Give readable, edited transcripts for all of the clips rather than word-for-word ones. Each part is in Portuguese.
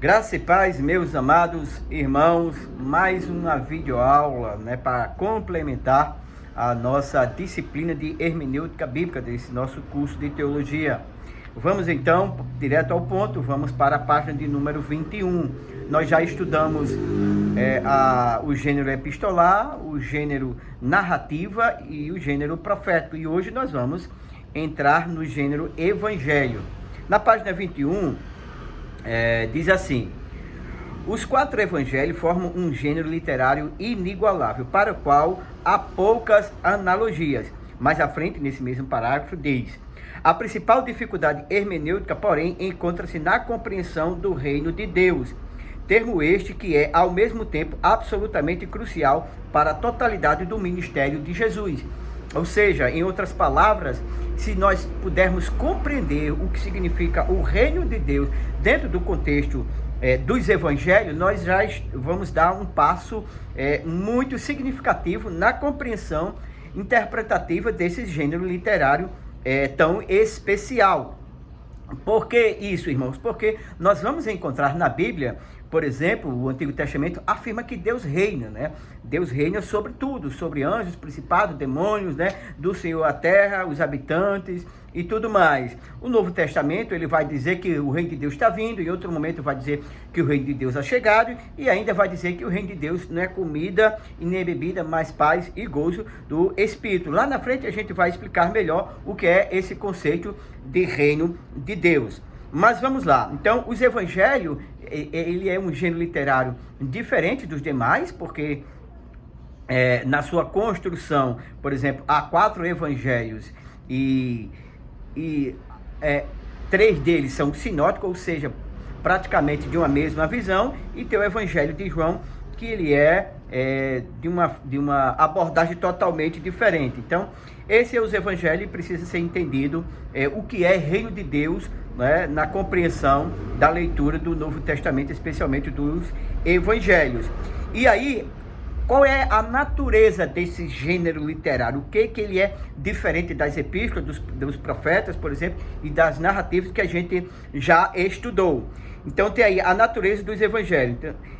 Graça e paz, meus amados irmãos, mais uma videoaula, para complementar a nossa disciplina de hermenêutica bíblica desse nosso curso de teologia. Vamos então direto ao ponto, vamos para a página de número 21. Nós já estudamos o gênero epistolar, o gênero narrativa e o gênero profético, e hoje nós vamos entrar no gênero evangelho. Na página 21, diz assim: os quatro evangelhos formam um gênero literário inigualável, para o qual há poucas analogias. Mais à frente, nesse mesmo parágrafo, diz: a principal dificuldade hermenêutica, porém, encontra-se na compreensão do reino de Deus, termo este que é, ao mesmo tempo, absolutamente crucial para a totalidade do ministério de Jesus. Ou seja, em outras palavras, se nós pudermos compreender o que significa o reino de Deus dentro do contexto dos evangelhos, nós já vamos dar um passo muito significativo na compreensão interpretativa desse gênero literário tão especial. Por que isso, irmãos? Porque nós vamos encontrar na Bíblia, por exemplo, o Antigo Testamento afirma que Deus reina, Deus reina sobre tudo, sobre anjos, principados, demônios, do Senhor a terra, os habitantes e tudo mais. O Novo Testamento, ele vai dizer que o reino de Deus está vindo, em outro momento vai dizer que o reino de Deus é chegado, e ainda vai dizer que o reino de Deus não é comida e nem bebida, mas paz e gozo do Espírito. Lá na frente a gente vai explicar melhor o que é esse conceito de reino de Deus. Mas vamos lá. Então, os evangelhos, ele é um gênero literário diferente dos demais, porque na sua construção, por exemplo, há 4 evangelhos e 3 deles são sinóticos, ou seja, praticamente de uma mesma visão, e tem o evangelho de João, que ele de uma abordagem totalmente diferente. Então, esse é os evangelhos, precisa ser entendido o que é reino de Deus, na compreensão da leitura do Novo Testamento, especialmente dos evangelhos. E aí, qual é a natureza desse gênero literário? O que ele é diferente das epístolas, dos profetas, por exemplo, e das narrativas que a gente já estudou? Então tem aí a natureza dos evangelhos.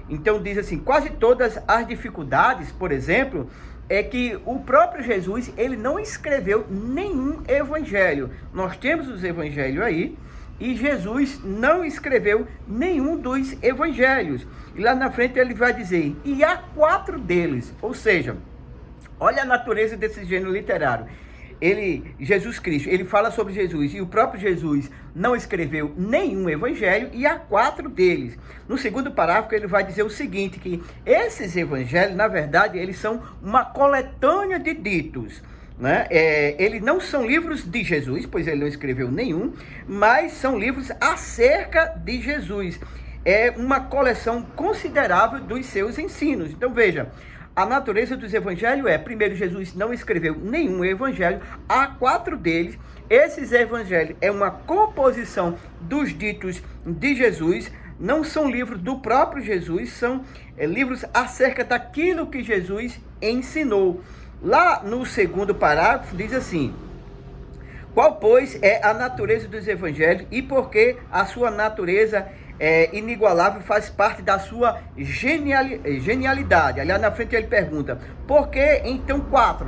Então diz assim: quase todas as dificuldades, por exemplo, é que o próprio Jesus, ele não escreveu nenhum evangelho. Nós temos os evangelhos aí, e Jesus não escreveu nenhum dos evangelhos. E lá na frente ele vai dizer: e há 4 deles. Ou seja, olha a natureza desse gênero literário. Jesus Cristo, ele fala sobre Jesus, e o próprio Jesus não escreveu nenhum evangelho, e há 4 deles. No segundo parágrafo ele vai dizer o seguinte, que esses evangelhos, na verdade, eles são uma coletânea de ditos, eles não são livros de Jesus, pois ele não escreveu nenhum, mas são livros acerca de Jesus. É uma coleção considerável dos seus ensinos. Então veja, a natureza dos evangelhos primeiro, Jesus não escreveu nenhum evangelho, há 4 deles. Esses evangelhos é uma composição dos ditos de Jesus, não são livros do próprio Jesus, são livros acerca daquilo que Jesus ensinou. Lá no segundo parágrafo diz assim: qual, pois, é a natureza dos evangelhos e por que a sua natureza inigualável faz parte da sua genialidade? Aliás, na frente ele pergunta: por que então 4,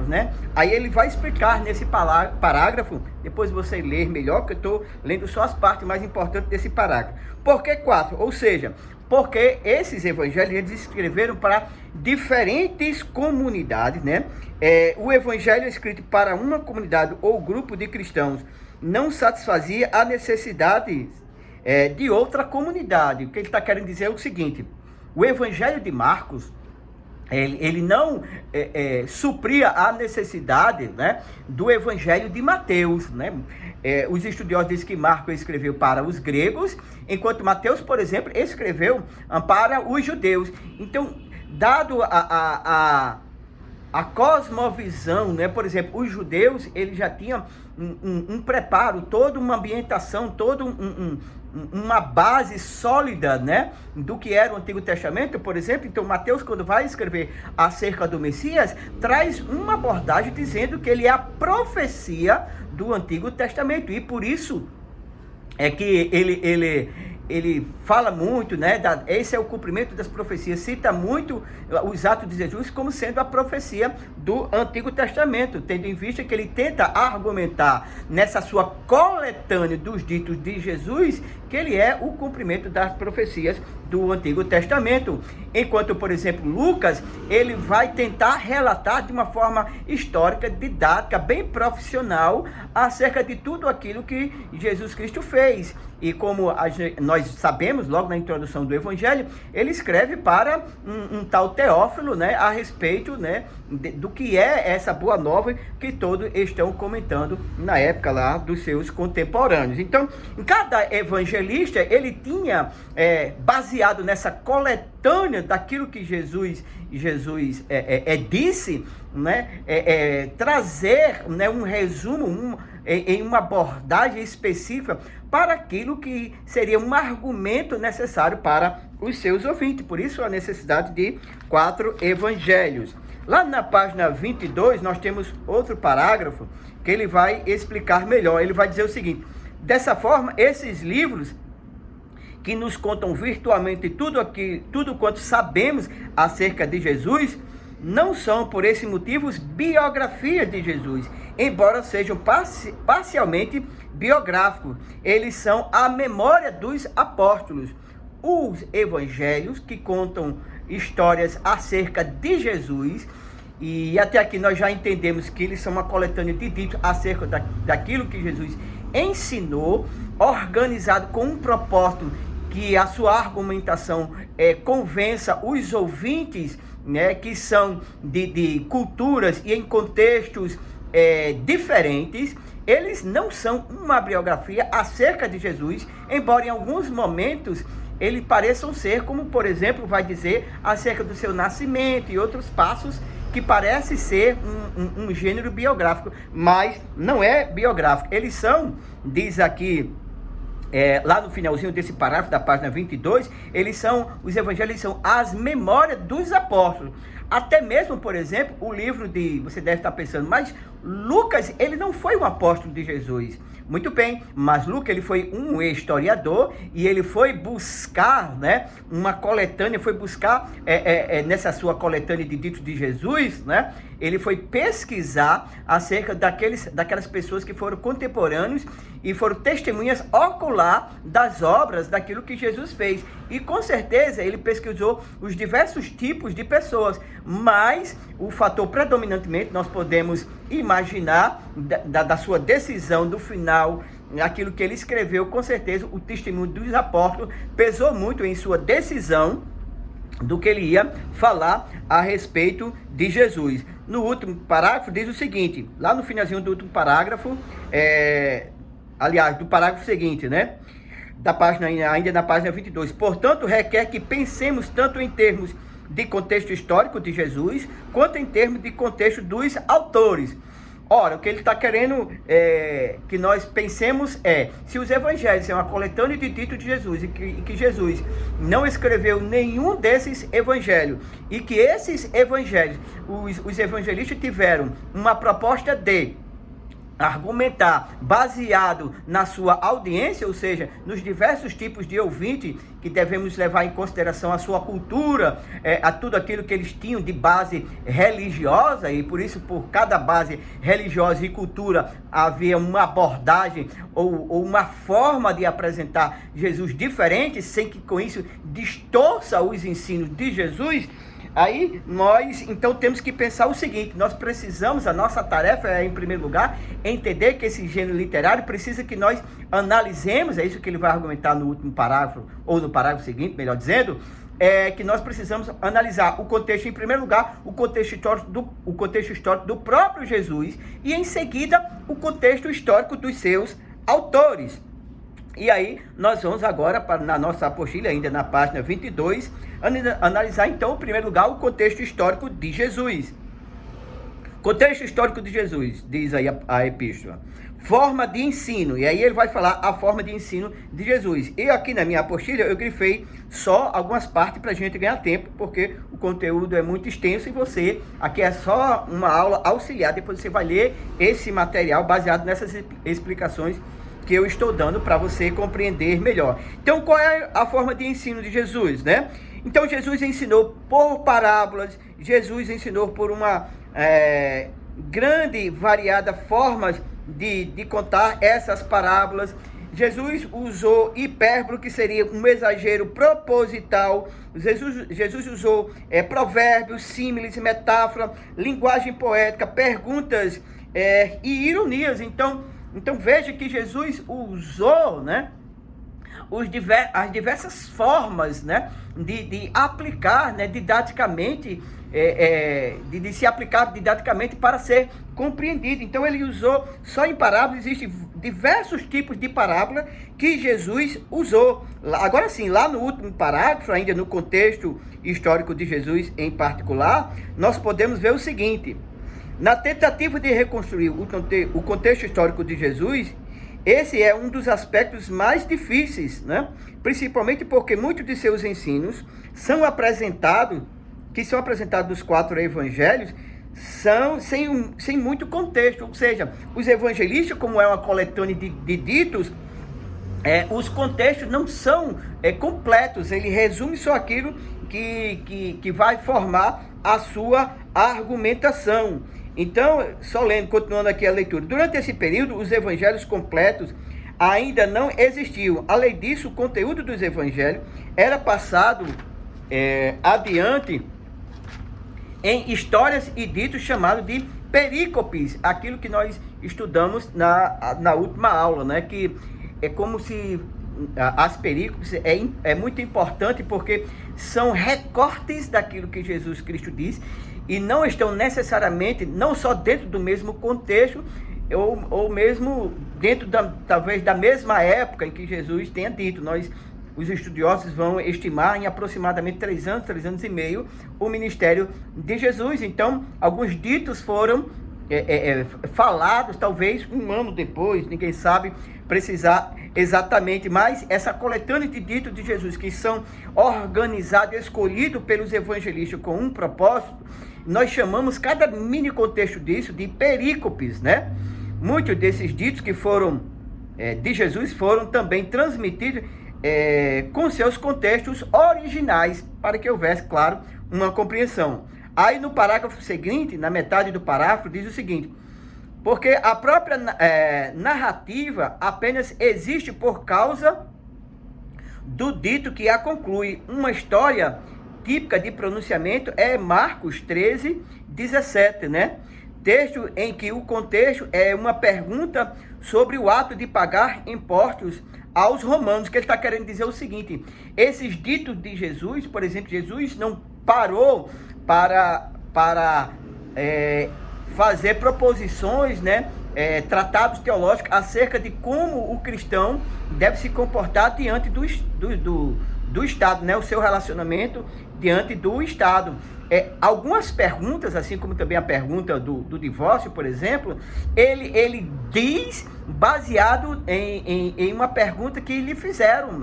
Aí ele vai explicar nesse parágrafo, depois você ler melhor, porque eu estou lendo só as partes mais importantes desse parágrafo. Por que 4? Ou seja, porque esses evangelhos eles escreveram para diferentes comunidades, o evangelho escrito para uma comunidade ou grupo de cristãos não satisfazia a necessidade de outra comunidade. O que ele está querendo dizer é o seguinte: o evangelho de Marcos, ele não supria a necessidade do evangelho de Mateus, os estudiosos dizem que Marcos escreveu para os gregos, enquanto Mateus, por exemplo, escreveu para os judeus. Então, dado a cosmovisão, por exemplo, os judeus, eles já tinham um preparo, toda uma ambientação, toda uma base sólida, do que era o Antigo Testamento, por exemplo. Então, Mateus, quando vai escrever acerca do Messias, traz uma abordagem dizendo que ele é a profecia do Antigo Testamento, e por isso é que ele ele fala muito, né, esse é o cumprimento das profecias, cita muito os atos de Jesus como sendo a profecia do Antigo Testamento, tendo em vista que ele tenta argumentar nessa sua coletânea dos ditos de Jesus, que ele é o cumprimento das profecias do Antigo Testamento. Enquanto, por exemplo, Lucas, ele vai tentar relatar de uma forma histórica, didática, bem profissional, acerca de tudo aquilo que Jesus Cristo fez. E como nós sabemos, logo na introdução do Evangelho, ele escreve para um tal Teófilo, né, a respeito, né, do que é essa boa nova que todos estão comentando na época lá dos seus contemporâneos. Então, cada evangelista, ele tinha, baseado nessa coletânea daquilo que Jesus disse, né, trazer, né, um resumo, em uma abordagem específica para aquilo que seria um argumento necessário para os seus ouvintes. Por isso a necessidade de 4 evangelhos. Lá na página 22 nós temos outro parágrafo que ele vai explicar melhor. Ele vai dizer o seguinte: dessa forma, esses livros que nos contam virtualmente tudo quanto sabemos acerca de Jesus, não são, por esse motivo, biografias de Jesus, embora sejam parcialmente biográficos. Eles são a memória dos apóstolos. Os evangelhos, que contam histórias acerca de Jesus, e até aqui nós já entendemos que eles são uma coletânea de ditos acerca daquilo que Jesus ensinou, organizado com um propósito que a sua argumentação convença os ouvintes, né, que são de culturas e em contextos diferentes. Eles não são uma biografia acerca de Jesus, embora em alguns momentos eles pareçam ser, como por exemplo vai dizer acerca do seu nascimento e outros passos que parece ser um gênero biográfico, mas não é biográfico. Eles são, diz aqui, lá no finalzinho desse parágrafo da página 22, os evangelhos são as memórias dos apóstolos. Até mesmo, por exemplo, o livro você deve estar pensando, mas Lucas, ele não foi um apóstolo de Jesus. Muito bem, mas Lucas, ele foi um historiador e ele foi buscar, né, uma coletânea, foi buscar nessa sua coletânea de ditos de Jesus, né, ele foi pesquisar acerca daquelas pessoas que foram contemporâneos e foram testemunhas ocular das obras, daquilo que Jesus fez. E com certeza ele pesquisou os diversos tipos de pessoas, mas o fator predominantemente nós podemos imaginar da sua decisão do final, aquilo que ele escreveu, com certeza o testemunho dos apóstolos pesou muito em sua decisão do que ele ia falar a respeito de Jesus. No último parágrafo diz o seguinte, lá no finalzinho do último parágrafo, aliás, do parágrafo seguinte, né, da página, ainda na página 22, portanto, requer que pensemos tanto em termos de contexto histórico de Jesus, quanto em termos de contexto dos autores. Ora, o que ele está querendo que nós pensemos se os evangelhos são uma coletânea de ditos de Jesus e que Jesus não escreveu nenhum desses evangelhos, e que esses evangelhos, os evangelistas tiveram uma proposta de argumentar baseado na sua audiência, ou seja, nos diversos tipos de ouvinte, que devemos levar em consideração a sua cultura, a tudo aquilo que eles tinham de base religiosa, e por isso, por cada base religiosa e cultura, havia uma abordagem ou uma forma de apresentar Jesus diferente, sem que com isso distorça os ensinos de Jesus. Aí nós, então, temos que pensar o seguinte: nós precisamos, a nossa tarefa é, em primeiro lugar, entender que esse gênero literário precisa que nós analisemos, é isso que ele vai argumentar no último parágrafo, ou no parágrafo seguinte, melhor dizendo, que nós precisamos analisar o contexto, em primeiro lugar, o contexto histórico do próprio Jesus, e em seguida, o contexto histórico dos seus autores. E aí, nós vamos agora, na nossa apostila, ainda na página 22, analisar então, em primeiro lugar, o contexto histórico de Jesus. Contexto histórico de Jesus, diz aí a epístola. Forma de ensino, e aí ele vai falar a forma de ensino de Jesus. E aqui na minha apostila eu grifei só algumas partes para a gente ganhar tempo, porque o conteúdo é muito extenso e aqui é só uma aula auxiliar, depois você vai ler esse material baseado nessas explicações que eu estou dando para você compreender melhor. Então, qual é a forma de ensino de Jesus, né? Então, Jesus ensinou por parábolas, Jesus ensinou por uma grande, variada formas de contar essas parábolas. Jesus usou hipérbole, que seria um exagero proposital. Jesus usou provérbios, símiles, metáfora, linguagem poética, perguntas e ironias. Então veja que Jesus usou, né, as diversas formas, né, de aplicar, né, didaticamente, de se aplicar didaticamente para ser compreendido. Então ele usou, só em parábolas, existem diversos tipos de parábola que Jesus usou. Agora sim, lá no último parágrafo, ainda no contexto histórico de Jesus em particular, nós podemos ver o seguinte: na tentativa de reconstruir o contexto histórico de Jesus, esse é um dos aspectos mais difíceis, né? Principalmente porque muitos de seus ensinos são apresentados nos 4 evangelhos, são sem muito contexto. Ou seja, os evangelistas, como é uma coletânea de ditos, os contextos não são completos. Ele resume só aquilo que vai formar a sua argumentação. Então, só lendo, continuando aqui a leitura. Durante esse período, os evangelhos completos ainda não existiam. Além disso, o conteúdo dos evangelhos era passado adiante em histórias e ditos chamados de perícopes, aquilo que nós estudamos na última aula, né? Que é como se as perícopes é muito importante, porque são recortes daquilo que Jesus Cristo diz, e não estão necessariamente, não só dentro do mesmo contexto, ou mesmo dentro talvez da mesma época em que Jesus tenha dito. Os estudiosos vão estimar em aproximadamente 3 anos e meio, o ministério de Jesus. Então, alguns ditos foram falados, talvez 1 ano depois, ninguém sabe precisar exatamente, mas essa coletânea de ditos de Jesus, que são organizados, escolhidos pelos evangelistas com um propósito, nós chamamos cada mini contexto disso de perícopes, né? Muitos desses ditos que foram de Jesus foram também transmitidos com seus contextos originais, para que houvesse, claro, uma compreensão. Aí no parágrafo seguinte, na metade do parágrafo, diz o seguinte: porque a própria narrativa apenas existe por causa do dito que a conclui. Uma história típica de pronunciamento é Marcos 13, 17, né? Texto em que o contexto é uma pergunta sobre o ato de pagar impostos aos romanos, que ele está querendo dizer o seguinte: esses ditos de Jesus, por exemplo, Jesus não parou para fazer proposições, né, tratados teológicos acerca de como o cristão deve se comportar diante do Estado, né, o seu relacionamento diante do Estado. Algumas perguntas, assim como também a pergunta do divórcio, por exemplo, ele diz baseado em uma pergunta que lhe fizeram.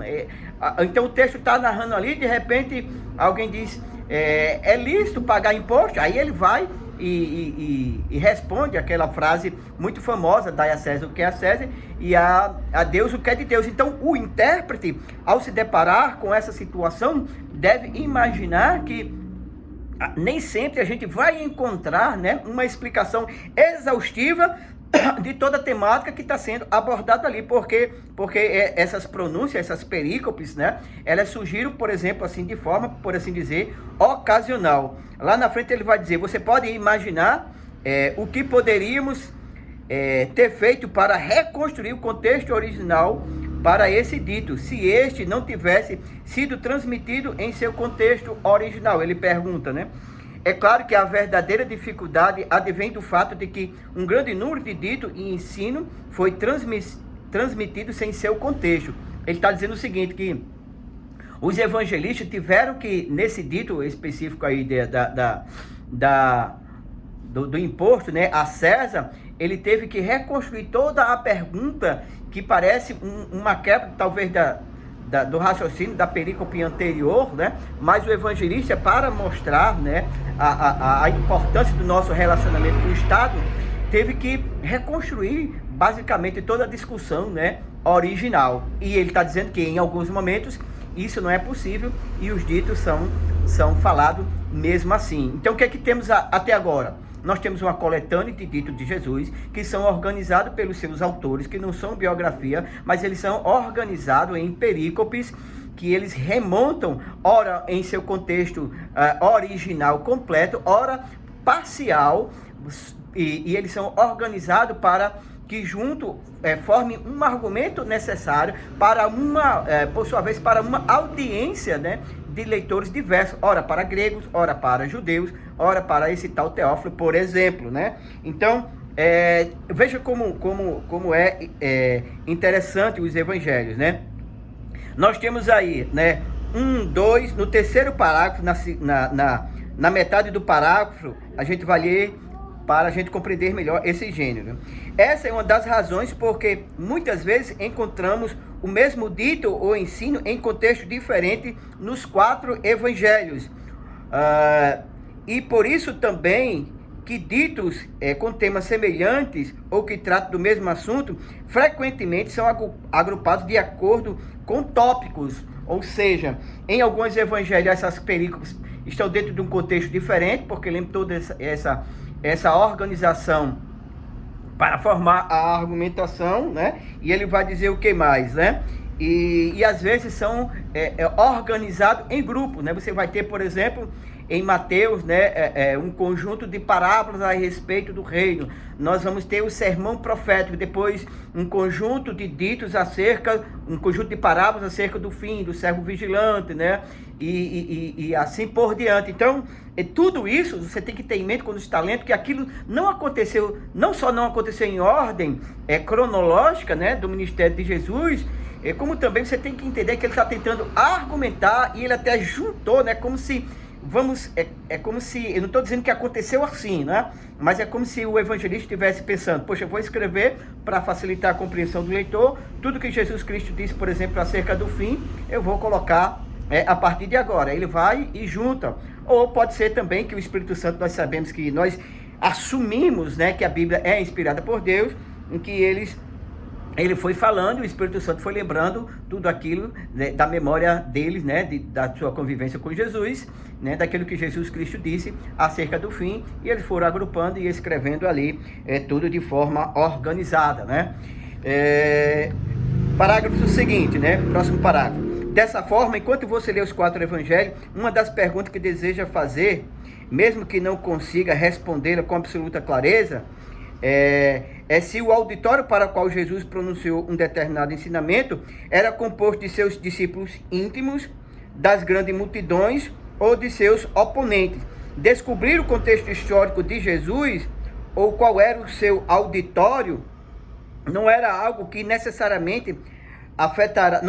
Então o texto está narrando ali, de repente alguém diz: é lícito pagar imposto? Aí ele vai e responde aquela frase muito famosa: dai a César o que é a César e a Deus o que é de Deus. Então o intérprete, ao se deparar com essa situação, deve imaginar que nem sempre a gente vai encontrar, né, uma explicação exaustiva de toda a temática que está sendo abordada ali, porque essas pronúncias, essas perícopes, né, elas surgiram, por exemplo, assim, de forma, por assim dizer, ocasional. Lá na frente ele vai dizer: você pode imaginar o que poderíamos ter feito para reconstruir o contexto original para esse dito, se este não tivesse sido transmitido em seu contexto original. Ele pergunta, né? É claro que a verdadeira dificuldade advém do fato de que um grande número de dito e ensino foi transmitido sem seu contexto. Ele está dizendo o seguinte, que os evangelistas tiveram que, nesse dito específico aí do imposto, né, a César, ele teve que reconstruir toda a pergunta, que parece uma quebra, talvez, do raciocínio da perícope anterior, né? Mas o evangelista, para mostrar, né, a importância do nosso relacionamento com o Estado, teve que reconstruir basicamente toda a discussão, né, original. E ele está dizendo que em alguns momentos isso não é possível e os ditos são falados mesmo assim. Então o que é que temos até agora? Nós temos uma coletânea de ditos de Jesus que são organizados pelos seus autores, que não são biografia, mas eles são organizados em perícopes, que eles remontam, ora em seu contexto original completo, ora parcial, e eles são organizados para que junto forme um argumento necessário para por sua vez, para uma audiência, né, de leitores diversos, ora para gregos, ora para judeus, ora para esse tal Teófilo, por exemplo, né? Então, veja como é interessante os evangelhos, né? Nós temos aí, né, 1, 2, no terceiro parágrafo, na metade do parágrafo, a gente vai ler para a gente compreender melhor esse gênero. Essa é uma das razões porque muitas vezes encontramos o mesmo dito ou ensino em contexto diferente nos 4 evangelhos. E por isso também que ditos com temas semelhantes ou que tratam do mesmo assunto, frequentemente são agrupados de acordo com tópicos. Ou seja, em alguns evangelhos essas perícopes estão dentro de um contexto diferente, porque lembra toda essa organização para formar a argumentação, né? E ele vai dizer o que mais, né? E às vezes são organizados em grupo, né? Você vai ter, por exemplo, em Mateus, né, um conjunto de parábolas a respeito do reino. Nós vamos ter o sermão profético, depois um conjunto de ditos um conjunto de parábolas acerca do fim, do servo vigilante, né? E assim por diante. Então, tudo isso você tem que ter em mente quando está lendo, que aquilo não aconteceu, não só não aconteceu em ordem cronológica, né, do ministério de Jesus, como também você tem que entender que ele está tentando argumentar, e ele até juntou, né, como se como se, eu não estou dizendo que aconteceu assim, né? Mas é como se o evangelista estivesse pensando, poxa, eu vou escrever para facilitar a compreensão do leitor, tudo que Jesus Cristo disse, por exemplo, acerca do fim, eu vou colocar a partir de agora. Ele vai e junta. Ou pode ser também que o Espírito Santo, nós sabemos que nós assumimos, né, que a Bíblia é inspirada por Deus, em que ele foi falando e o Espírito Santo foi lembrando tudo aquilo, né, da memória deles, né, da sua convivência com Jesus, né, daquilo que Jesus Cristo disse acerca do fim, e eles foram agrupando e escrevendo ali tudo de forma organizada, né? Parágrafo seguinte, né? Próximo parágrafo. Dessa forma, enquanto você lê os 4 evangelhos, uma das perguntas que deseja fazer, mesmo que não consiga respondê-la com absoluta clareza, se o auditório para o qual Jesus pronunciou um determinado ensinamento era composto de seus discípulos íntimos, das grandes multidões ou de seus oponentes. Descobrir o contexto histórico de Jesus ou qual era o seu auditório não era algo que necessariamente afetará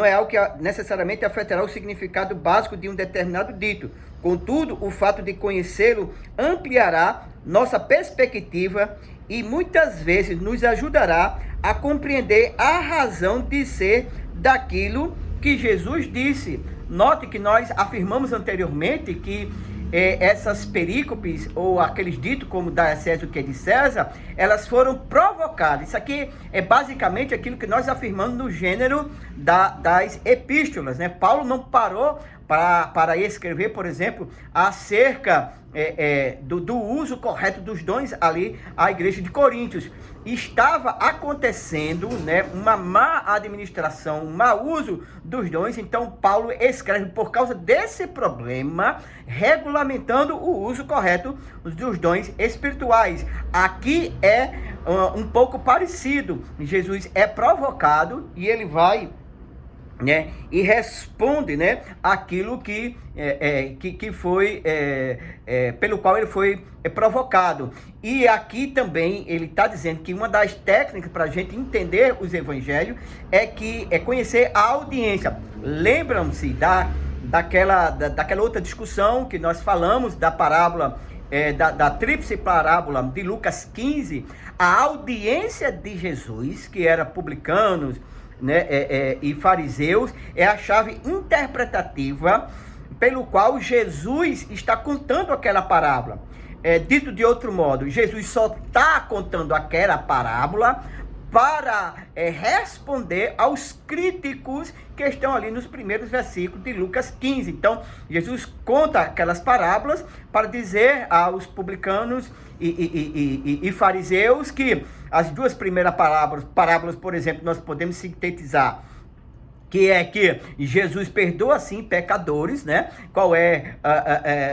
o significado básico de um determinado dito. Contudo, o fato de conhecê-lo ampliará nossa perspectiva e muitas vezes nos ajudará a compreender a razão de ser daquilo que Jesus disse. Note que nós afirmamos anteriormente que essas perícopes, ou aqueles ditos como dá a César o que é de César, elas foram provocadas. Isso aqui é basicamente aquilo que nós afirmamos no gênero das epístolas, né? Paulo não parou para escrever, por exemplo, acerca do uso correto dos dons ali à igreja de Coríntios. Estava acontecendo, né, uma má administração, um mau uso dos dons. Então Paulo escreve por causa desse problema, regulamentando o uso correto dos dons espirituais. Aqui é um pouco parecido. Jesus é provocado e ele vai, né, e responde, né, aquilo que foi pelo qual ele foi provocado. E aqui também ele está dizendo que uma das técnicas para a gente entender os evangelhos é conhecer a audiência. Lembram-se daquela outra discussão que nós falamos da parábola, da tríplice parábola de Lucas 15, a audiência de Jesus, que era publicanos, né, e fariseus, é a chave interpretativa pelo qual Jesus está contando aquela parábola. Dito de outro modo, Jesus só está contando aquela parábola para responder aos críticos que estão ali nos primeiros versículos de Lucas 15. Então, Jesus conta aquelas parábolas para dizer aos publicanos e fariseus que as duas primeiras parábolas, por exemplo, nós podemos sintetizar, que é que Jesus perdoa sim pecadores, né? Qual é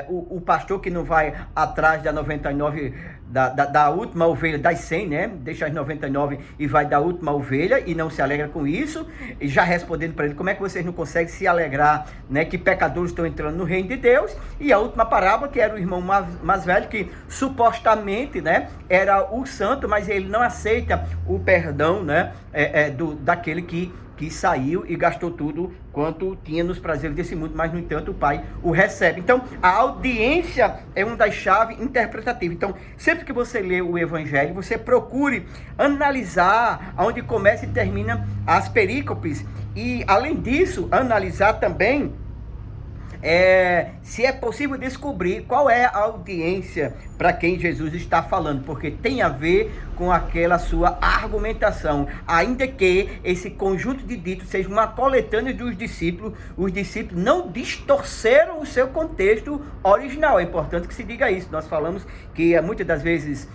o pastor que não vai atrás da 99, da última ovelha, das 100, né? Deixa as 99 e vai da última ovelha e não se alegra com isso. E já respondendo para ele, como é que vocês não conseguem se alegrar, né? Que pecadores estão entrando no reino de Deus. E a última parábola, que era o irmão mais velho, que supostamente, né? Era o santo, mas ele não aceita o perdão, né? Daquele que saiu e gastou tudo quanto tinha nos prazeres desse mundo, mas, no entanto, o Pai o recebe. Então, a audiência é uma das chaves interpretativas. Então, sempre que você lê o Evangelho, você procure analisar onde começa e termina as perícopes. E, além disso, analisar também se é possível descobrir qual é a audiência para quem Jesus está falando, porque tem a ver com aquela sua argumentação, ainda que esse conjunto de ditos seja uma coletânea dos discípulos, os discípulos não distorceram o seu contexto original. É importante que se diga isso. Nós falamos que muitas das vezes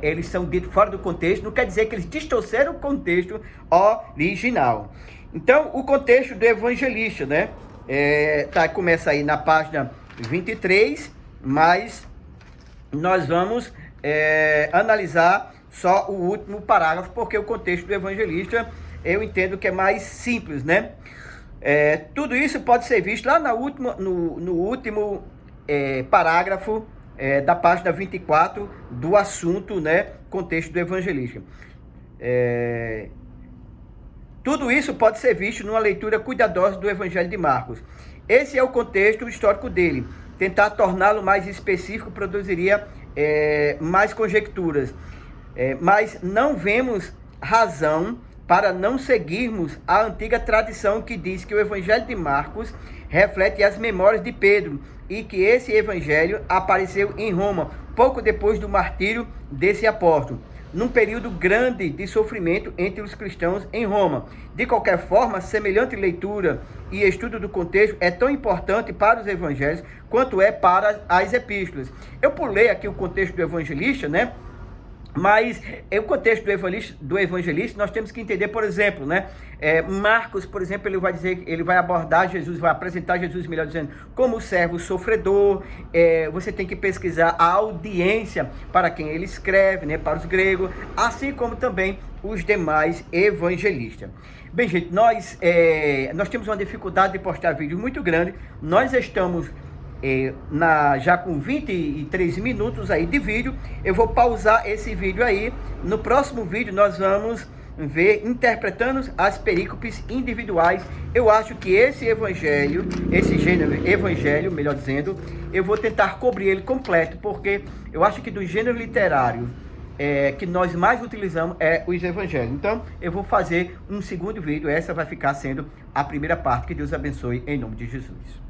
eles são ditos fora do contexto, não quer dizer que eles distorceram o contexto original. Então, o contexto do evangelista, né? Começa aí na página 23, mas nós vamos analisar só o último parágrafo, porque o contexto do evangelista eu entendo que é mais simples, né? Tudo isso pode ser visto lá no último parágrafo da página 24 do assunto, né? Contexto do evangelista. Tudo isso pode ser visto numa leitura cuidadosa do Evangelho de Marcos. Esse é o contexto histórico dele. Tentar torná-lo mais específico produziria mais conjecturas. Mas não vemos razão para não seguirmos a antiga tradição que diz que o Evangelho de Marcos reflete as memórias de Pedro e que esse Evangelho apareceu em Roma, pouco depois do martírio desse apóstolo, num período grande de sofrimento entre os cristãos em Roma. De qualquer forma, semelhante leitura e estudo do contexto é tão importante para os evangelhos quanto é para as epístolas. Eu pulei aqui o contexto do evangelista, né? Mas o contexto do evangelista nós temos que entender, por exemplo, né? Marcos, por exemplo, ele vai abordar Jesus, vai apresentar Jesus, melhor dizendo, como servo sofredor. Você tem que pesquisar a audiência para quem ele escreve, né? Para os gregos, assim como também os demais evangelistas. Bem, gente, nós temos uma dificuldade de postar vídeo muito grande. Nós estamos já com 23 minutos aí de vídeo. Eu vou pausar esse vídeo aí. No próximo vídeo nós vamos ver interpretando as perícopes individuais. Eu acho que esse gênero evangelho, melhor dizendo, eu vou tentar cobrir ele completo, porque eu acho que do gênero literário que nós mais utilizamos os evangelhos. Então eu vou fazer um segundo vídeo. Essa vai ficar sendo a primeira parte. Que Deus abençoe em nome de Jesus.